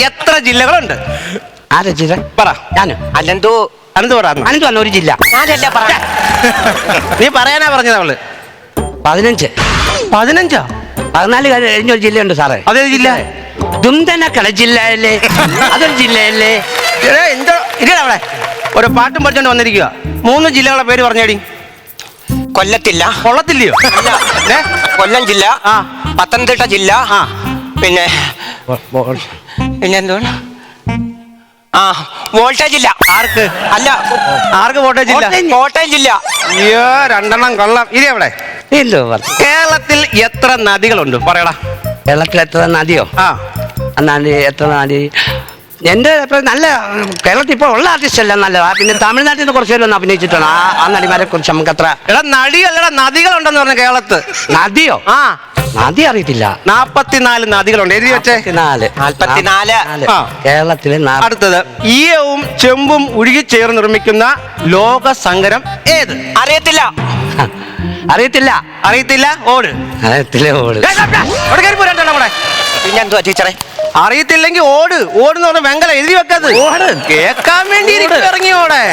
എത്ര ജില്ലകളുണ്ട്? ആരാ ജില്ല? പറ. ഞാന് അനന്തു പറ. അനന്തു പറഞ്ഞ ഒരു ജില്ല. ഞാനല്ല പറ. നീ പറയാനാ പറഞ്ഞത് അവള്. 15. 15? 14 കഴിഞ്ഞൊരു ജില്ലയുണ്ട് സാറേ. അതേ ജില്ല? ദുംതനക്കട ജില്ലയല്ലേ? അതൊരു ജില്ലയല്ലേ? എന്തോ ഇല്ല അവിടെ ഒരു പാട്ടും പഠിച്ചോണ്ട് വന്നിരിക്കുക. 3 ജില്ലകളുടെ പേര് പറഞ്ഞേടി. കൊല്ലത്തില്ല. കൊള്ളത്തില്ലയോ? കൊല്ലം ജില്ല, പത്തനംതിട്ട ജില്ല, പിന്നെ എന്തുവാണ് വോൾട്ടേജ് ഇല്ല. ആർക്ക്? അല്ല, ആർക്ക് വോൾട്ടേജ് ഇല്ല? കോട്ടയം ജില്ല. അയ്യോ, 2 കൊള്ളാം. ഇനി എവിടെ? എന്തോ കേരളത്തിൽ എത്ര നദികളുണ്ട്? പറയടാ. കേരളത്തിൽ എത്ര നദിയോ? നദി എത്ര നദി? എൻ്റെ നല്ല കേരളത്തിൽ ഇപ്പോൾ ഉള്ള ആർട്ടിസ്റ്റ് എല്ലാം നല്ലതാ. പിന്നെ തമിഴ്നാട്ടിൽ നിന്ന് കുറച്ച് പേര് ഒന്ന് അഭിനയിച്ചിട്ടാണ് ആ നടിമാരെ കുറിച്ച് നമുക്ക് അത്ര. എടാ നടിയല്ലടാ, നദികളുണ്ടെന്ന് പറഞ്ഞ കേരളത്ത്. നദിയോ? നദി അറിയത്തില്ല. 44 നദികളുണ്ട്. എഴുതി വെച്ചേ. 44. കേരളത്തിലെ. അടുത്തത്, ഈയവും ചെമ്പും ഉരുകിച്ചേർന്ന് നിർമ്മിക്കുന്ന ലോക സങ്കരം ഏത്? അറിയത്തില്ല. അറിയത്തില്ല. ഓട്. അറിയത്തില്ല. ഓട്. പിന്നെ എന്തുവാ ടീച്ചറെ? അറിയത്തില്ലെങ്കിൽ ഓട്. ഓടുന്ന് പറഞ്ഞ വെങ്കല എഴുതി വെക്കത്. കേൾക്കാൻ വേണ്ടി ഇറങ്ങിയോടെ.